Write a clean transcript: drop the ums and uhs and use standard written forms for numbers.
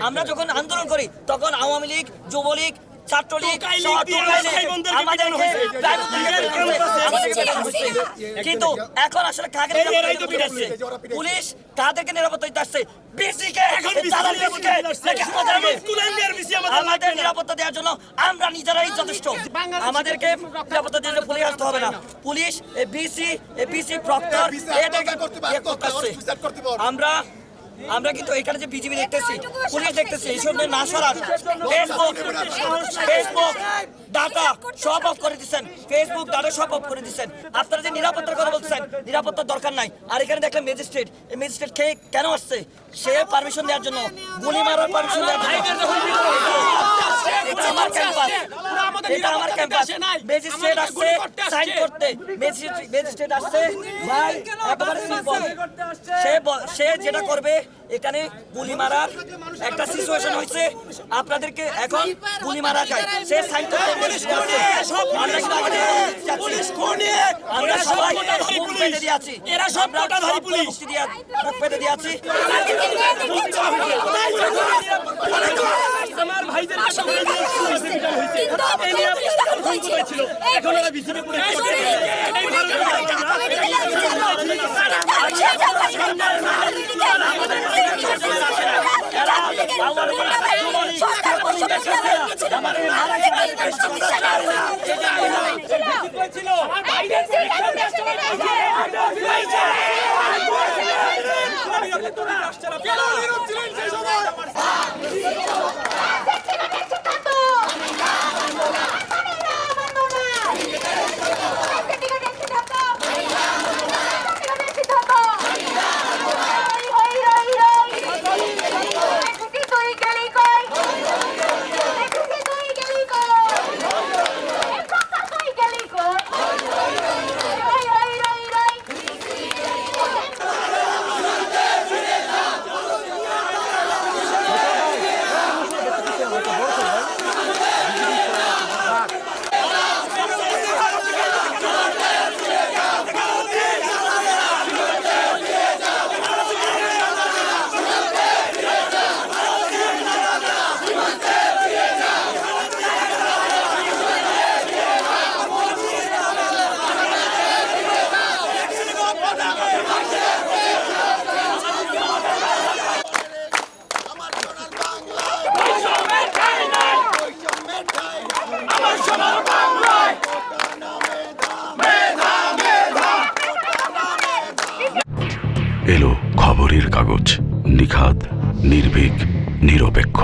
আমরা যখন আন্দোলন করি তখন আওয়ামী লীগ, যুবলীগ, ছাত্রলীগ কিন্তু এখন আসলে পুলিশ কাদেরকে নিরাপত্তা দিতে আসছে? আমাদের নিরাপত্তা দেওয়ার জন্য আমরা নিজেরাই যথেষ্ট। আমাদেরকে নিরাপত্তা দিতে পুলিশ আসতে হবে না। পুলিশ বিসি প্রক্টর আমরা কিন্তু এখানে যে বিজিবি দেখতেছি, পুলিশ দেখতেছি, এইসব না সরান। ফেসবুক ডাটা সব অফ করে দিচ্ছেন, ফেসবুক ডাটা সব অফ করে দিচ্ছেন। আপনারা যে নিরাপত্তার কথা বলছেন, নিরাপত্তার দরকার নাই। আর এখানে দেখলাম ম্যাজিস্ট্রেট, এই ম্যাজিস্ট্রেট খেয়ে কেন আসছে? সে পারমিশন দেওয়ার জন্য, গুলি মারার পারমিশন দেওয়ার জন্য। এটা আমার ক্যাম্পাস। ম্যাজিস্ট্রেট আসছে সাইন করতে, ম্যাজিস্ট্রেট আসছে ভাই একেবারে সিম্পল। সে যেটা করবে, এখানে গুলি মারার একটা সিচুয়েশন হয়েছে, আপনাদেরকে এখন গুলি মারা যায়। সে সাইন করতে আমরা সবাই মুখ পেতে দিয়েছি, এরা সব পুলিশ পেতে দিয়েছি। আমার ভাইদের এখন ওরা বিসিবি করে এলো খবরের কাগজ, নিখাদ, নির্ভীক, নিরপেক্ষ।